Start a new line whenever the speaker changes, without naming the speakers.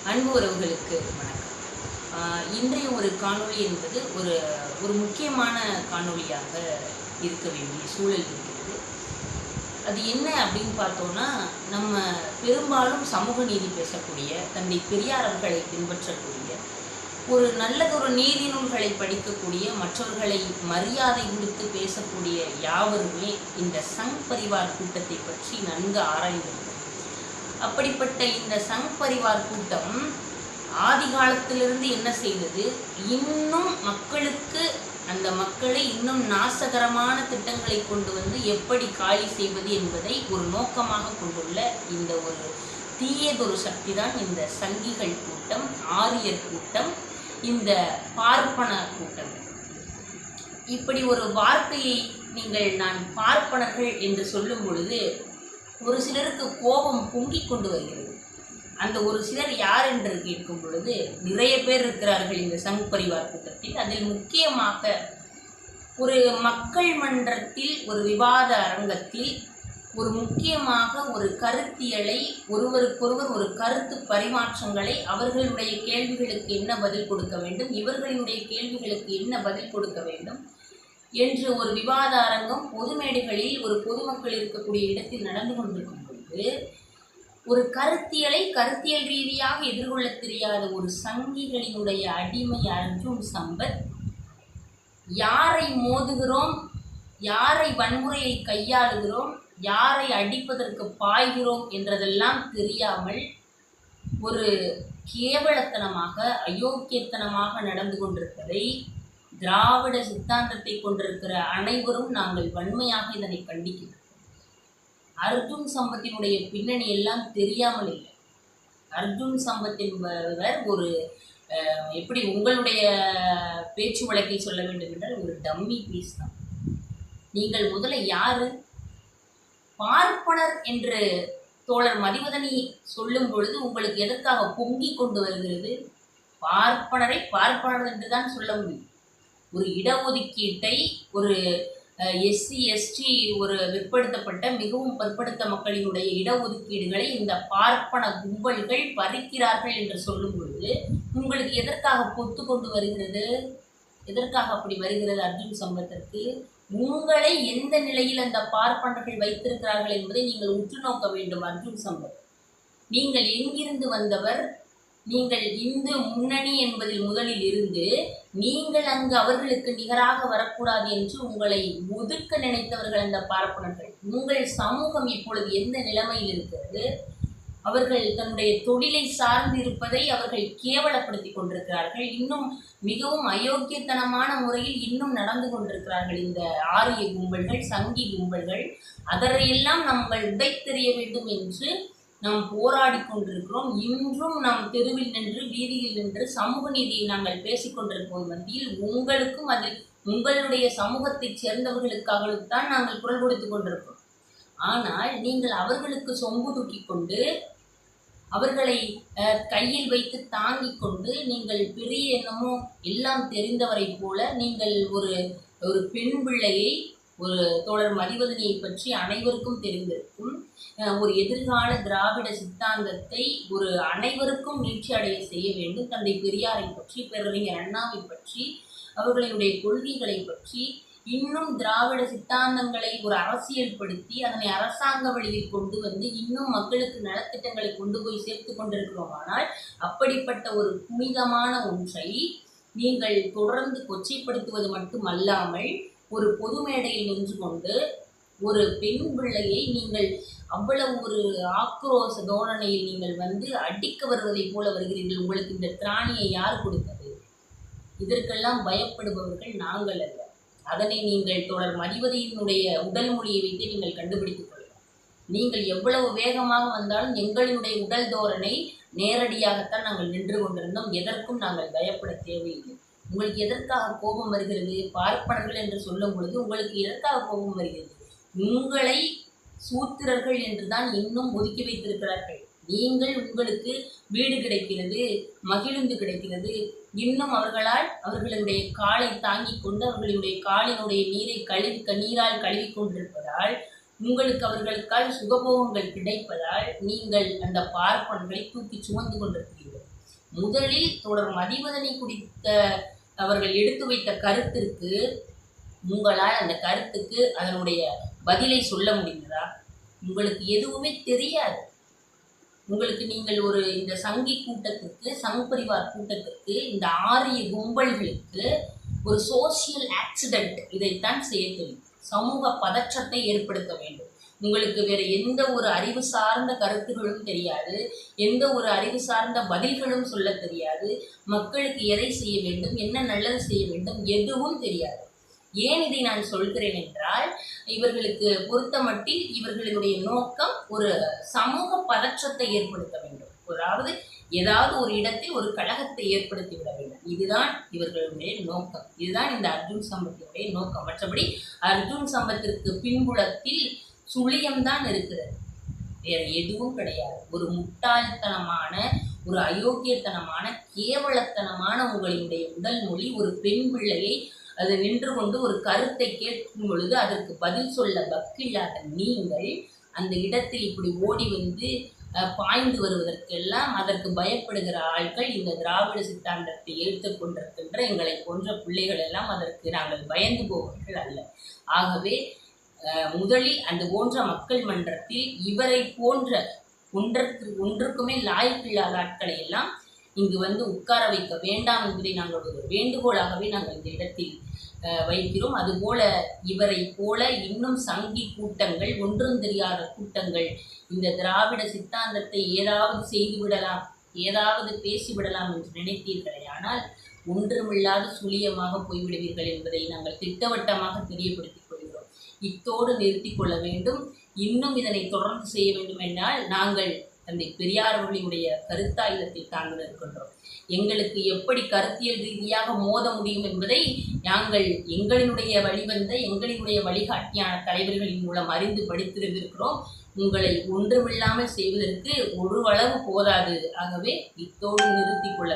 அன்பு உறவுகளுக்கு வணக்கம். இன்றைய ஒரு காணொளி என்பது ஒரு முக்கியமான காணொளியாக இருக்க வேண்டிய சூழல் இருக்கிறது. அது என்ன அப்படின்னு பார்த்தோன்னா, நம்ம பெரும்பாலும் சமூக நீதி பேசக்கூடிய, தந்தை பெரியார் அவர்களை பின்பற்றக்கூடிய, ஒரு நல்லதொரு நீதி நூல்களை படிக்கக்கூடிய, மற்றவர்களை மரியாதை கொடுத்து பேசக்கூடிய யாவருமே இந்த சங் பரிவார் கூட்டத்தை பற்றி நன்கு ஆராய்ந்திருக்கிறோம். அப்படிப்பட்ட இந்த சங் பரிவார் கூட்டம் ஆதி காலத்திலிருந்து என்ன செய்தது, இன்னும் மக்களுக்கு அந்த மக்களை இன்னும் நாசகரமான திட்டங்களை கொண்டு வந்து எப்படி காலி செய்வது என்பதை ஒரு நோக்கமாக கொண்டுள்ள இந்த ஒரு தீயதொரு சக்தி தான் இந்த சங்கிகள் கூட்டம், ஆரியர் கூட்டம், இந்த பார்ப்பன கூட்டம். இப்படி ஒரு வார்த்தையை நான் பார்ப்பனர்கள் என்று சொல்லும் பொழுது ஒரு சிலருக்கு கோபம் பொங்கிக் கொண்டு வருகிறது. அந்த ஒரு சிலர் யார் என்று கேட்கும் பொழுது நிறைய பேர் இருக்கிறார்கள் இந்த சங் பரிவார் கூட்டத்தில். அதில் முக்கியமாக ஒரு மக்கள் மன்றத்தில், ஒரு விவாத அரங்கத்தில், ஒரு முக்கியமாக ஒரு கருத்தியலை, ஒருவருக்கொருவர் ஒரு கருத்து பரிமாற்றங்களை, அவர்களுடைய கேள்விகளுக்கு என்ன பதில் கொடுக்க வேண்டும், இவர்களுடைய கேள்விகளுக்கு என்ன பதில் கொடுக்க வேண்டும் என்று ஒரு விவாத அரங்கம் பொது மேடைகளில் ஒரு பொதுமக்கள் இருக்கக்கூடிய இடத்தில் நடந்து கொண்டிருக்கும் பொழுது ஒரு கருத்தியல் ரீதியாக எதிர்கொள்ள தெரியாத ஒரு சங்கிகளினுடைய அடிமை அர்ஜுன் சம்பத், யாரை மோதுகிறோம், யாரை வன்முறையை கையாளுகிறோம், யாரை அடிப்பதற்கு பாய்கிறோம் என்றதெல்லாம் தெரியாமல் ஒரு கேவலத்தனமாக, அயோக்கியத்தனமாக நடந்து கொண்டிருப்பதை திராவிட சித்தாந்தத்தை கொண்டிருக்கிற அனைவரும் நாங்கள் வன்மையாக இதனை கண்டிக்கிறோம். அர்ஜுன் சம்பத்தினுடைய பின்னணி எல்லாம் தெரியாமல் இல்லை. அர்ஜுன் சம்பத் என்பவர் ஒரு எப்படி உங்களுடைய பேச்சு வழக்கில் சொல்ல வேண்டும் என்றால் ஒரு டம்மி பீஸ் தான். நீங்கள் முதல்ல யாரு? பார்ப்பனர் என்று தோழர் மதிவதனி சொல்லும் பொழுது உங்களுக்கு எதற்காக பொங்கி கொண்டு வருகிறது? பார்ப்பனரை பார்ப்பனர் என்று தான் சொல்ல முடியும். ஒரு இடஒதுக்கீட்டை, ஒரு எஸ்சி எஸ்டி, ஒரு பிற்படுத்தப்பட்ட மிகவும் பிற்படுத்த மக்களினுடைய இடஒதுக்கீடுகளை இந்த பார்ப்பன கும்பல்கள் பறிக்கிறார்கள் என்று சொல்லும் பொழுது உங்களுக்கு எதற்காக பொத்து கொண்டு வருகிறது? எதற்காக அப்படி வருகிறது? அர்ஜுன் சம்பத்திற்கு உங்களை எந்த நிலையில் அந்த பார்ப்பனர்கள் வைத்திருக்கிறார்கள் என்பதை நீங்கள் உற்று நோக்க வேண்டும். அர்ஜுன் சம்பத், நீங்கள் எங்கிருந்து வந்தவர்? நீங்கள் இந்து முன்னணி என்பதில் முதலில் இருந்து நீங்கள் அங்கு அவர்களுக்கு நிகராக வரக்கூடாது என்று உங்களை ஒதுக்க நினைத்தவர்கள் அந்த பார்ப்பனர்கள். உங்கள் சமூகம் இப்பொழுது எந்த நிலைமையில் இருக்கிறது? அவர்கள் தன்னுடைய தொழிலை சார்ந்து இருப்பதை அவர்கள் கேவலப்படுத்தி கொண்டிருக்கிறார்கள். இன்னும் மிகவும் அயோக்கியத்தனமான முறையில் இன்னும் நடந்து கொண்டிருக்கிறார்கள் இந்த ஆரிய கும்பல்கள், சங்கி கும்பல்கள். அதரையெல்லாம் நாங்கள் உடைத்தெறிய வேண்டும் என்று நாம் போராடி கொண்டிருக்கிறோம். இன்றும் நாம் தெருவில் நின்று, வீதியில் நின்று சமூக நீதியை நாங்கள் பேசிக்கொண்டிருப்போம் மத்தியில் உங்களுக்கும் அதில் உங்களுடைய சமூகத்தைச் சேர்ந்தவர்களுக்காகத்தான் நாங்கள் குரல் கொடுத்து கொண்டிருக்கிறோம். ஆனால் நீங்கள் அவர்களுக்கு சொம்பு தூக்கி கொண்டு, அவர்களை கையில் வைத்து தாங்கிக் கொண்டு, நீங்கள் பெரிய என்னமோ எல்லாம் தெரிந்தவரை போல நீங்கள் ஒரு பெண் பிள்ளையை, ஒரு தோழர் மதிவதனியை பற்றி அனைவருக்கும் தெரிந்திருக்கும், ஒரு எதிர்கால திராவிட சித்தாந்தத்தை ஒரு அனைவருக்கும் நீட்சி அடைய செய்ய வேண்டும், தந்தை பெரியாரை பற்றி, பேரறிஞர் அண்ணாவை பற்றி, அவர்களுடைய கொள்கைகளை பற்றி, இன்னும் திராவிட சித்தாந்தங்களை ஒரு அரசியல்படுத்தி அதனை அரசாங்க வழியில் கொண்டு வந்து இன்னும் மக்களுக்கு நலத்திட்டங்களை கொண்டு போய் சேர்த்து கொண்டிருக்கிறோம். ஆனால் அப்படிப்பட்ட ஒரு புனிதமான ஒன்றை நீங்கள் தொடர்ந்து கொச்சைப்படுத்துவது மட்டுமல்லாமல் ஒரு பொது மேடையில் நின்று கொண்டு ஒரு பெண் பிள்ளையை நீங்கள் அவ்வளவு ஒரு ஆக்ரோஷ தோரணையில் நீங்கள் அடிக்க வருவதை போல வருகிறீர்கள். உங்களுக்கு இந்த திராணியை யார் கொடுத்தது? இதற்கெல்லாம் பயப்படுபவர்கள் நாங்கள் அல்ல. அதனை நீங்கள் தொடர் மதிவதியினுடைய உடல் மொழியை வைத்து நீங்கள் கண்டுபிடித்துக் கொள்ளலாம். நீங்கள் எவ்வளவு வேகமாக வந்தாலும் எங்களுடைய உடல் தோரணை நேரடியாகத்தான் நாங்கள் நின்று கொண்டிருந்தோம். எதற்கும் நாங்கள் பயப்பட தேவையில்லை. உங்களுக்கு எதற்காக கோபம் வருகிறது? பார்ப்பனர்கள் என்று சொல்லும் பொழுது உங்களுக்கு எதற்காக கோபம் வருகிறது? உங்களை சூத்திரர்கள் என்றுதான் இன்னும் ஒதுக்கி வைத்திருக்கிறார்கள். நீங்கள் உங்களுக்கு வீடு கிடைக்கிறது, மகிழ்ந்து கிடைக்கிறது, இன்னும் அவர்களுடைய காலை தாங்கிக் கொண்டு அவர்களுடைய காலினுடைய நீரால் கழுவி கொண்டிருப்பதால் உங்களுக்கு அவர்களுக்கால் சுகபோகங்கள் கிடைப்பதால் நீங்கள் அந்த பார்ப்பனர்களை தூக்கி சுமந்து கொண்டிருக்கிறீர்கள். முதலில் தொடர் மதிவதனி குறித்த அவர்கள் எடுத்து வைத்த கருத்திற்கு உங்களால் அந்த கருத்துக்கு அதனுடைய பதிலை சொல்ல முடிந்ததா? உங்களுக்கு எதுவுமே தெரியாது. உங்களுக்கு நீங்கள் ஒரு இந்த சங்கி கூட்டத்திற்கு, சங் பரிவார் கூட்டத்திற்கு, இந்த ஆரிய கும்பல்களுக்கு ஒரு சோசியல் ஆக்சிடென்ட் இதைத்தான் செய்ய தெரியும். சமூக பதற்றத்தை ஏற்படுத்த வேண்டும். உங்களுக்கு வேற எந்த ஒரு அறிவு சார்ந்த கருத்துகளும் தெரியாது, எந்த ஒரு அறிவு சார்ந்த பதில்களும் சொல்ல தெரியாது, மக்களுக்கு எதை செய்ய வேண்டும், என்ன நல்லது செய்ய வேண்டும், எதுவும் தெரியாது. ஏன் இதை நான் சொல்கிறேன் என்றால், இவர்களுக்கு பொறுத்தமட்டில் இவர்களுடைய நோக்கம் ஒரு சமூக பதற்றத்தை ஏற்படுத்த வேண்டும். அதாவது ஏதாவது ஒரு இடத்தில் ஒரு கழகத்தை ஏற்படுத்தி விட வேண்டும். இதுதான் இவர்களுடைய நோக்கம். இதுதான் இந்த அர்ஜுன் சம்பத்தினுடைய நோக்கம். மற்றபடி அர்ஜுன் சம்பத்திற்கு பின்புலத்தில் சுழியம்தான் இருக்கிறது, வேற எதுவும் கிடையாது. ஒரு முட்டாள்தனமான, ஒரு அயோக்கியத்தனமான, கேவலத்தனமான உங்களுடைய உடல் மொழி. ஒரு பெண் பிள்ளையை அது நின்று கொண்டு ஒரு கருத்தை கேட்கும் பொழுது அதற்கு பதில் சொல்ல வக்கில்லாத நீங்கள் அந்த இடத்தில் இப்படி ஓடி வந்து பாய்ந்து வருவதற்கெல்லாம் அதற்கு பயப்படுகிற ஆட்கள் இந்த திராவிட சித்தாந்தத்தை ஏற்றுக்கொண்டிருக்கின்ற எங்களை போன்ற பிள்ளைகள் எல்லாம் அதற்கு நாங்கள் பயந்து போவர்கள் அல்ல. ஆகவே முதலில் அந்த போன்ற மக்கள் மன்றத்தில் இவரை போன்ற ஒன்றுக்குமே லாய்க்கில்லாத ஆட்களை எல்லாம் இங்கு வந்து உட்கார வைக்க வேண்டாம் என்பதை நாங்கள் ஒரு வேண்டுகோளாகவே நாங்கள் இந்த இடத்தில் வைக்கிறோம். அதுபோல இவரை போல இன்னும் சங்கி கூட்டங்கள், ஒன்றும் தெரியாத கூட்டங்கள் இந்த திராவிட சித்தாந்தத்தை ஏதாவது செய்துவிடலாம், ஏதாவது பேசிவிடலாம் என்று நினைத்தீர்களே, ஆனால் ஒன்றுமில்லாத சுழியமாக போய்விடுவீர்கள் என்பதை நாங்கள் திட்டவட்டமாக தெரியப்படுத்திக் கொள்கிறோம். இத்தோடு நிறுத்தி கொள்ள வேண்டும். இன்னும் இதனை தொடர்ந்து செய்ய வேண்டும் என்றால் நாங்கள் தந்தை பெரியார் அவர்களுடைய கருத்தாயுதத்தை தாங்கள் இருக்கின்றோம். எங்களுக்கு எப்படி கருத்தியல் ரீதியாக மோத முடியும் என்பதை நாங்கள் எங்களினுடைய வழிவந்த, எங்களினுடைய வழிகாட்டியான தலைவர்களின் மூலம் அறிந்து படித்திருந்திருக்கிறோம். உங்களை ஒன்றுமில்லாமல் செய்வதற்கு ஒரு அளவு போதாது. ஆகவே இத்தோடு நிறுத்திக் கொள்ள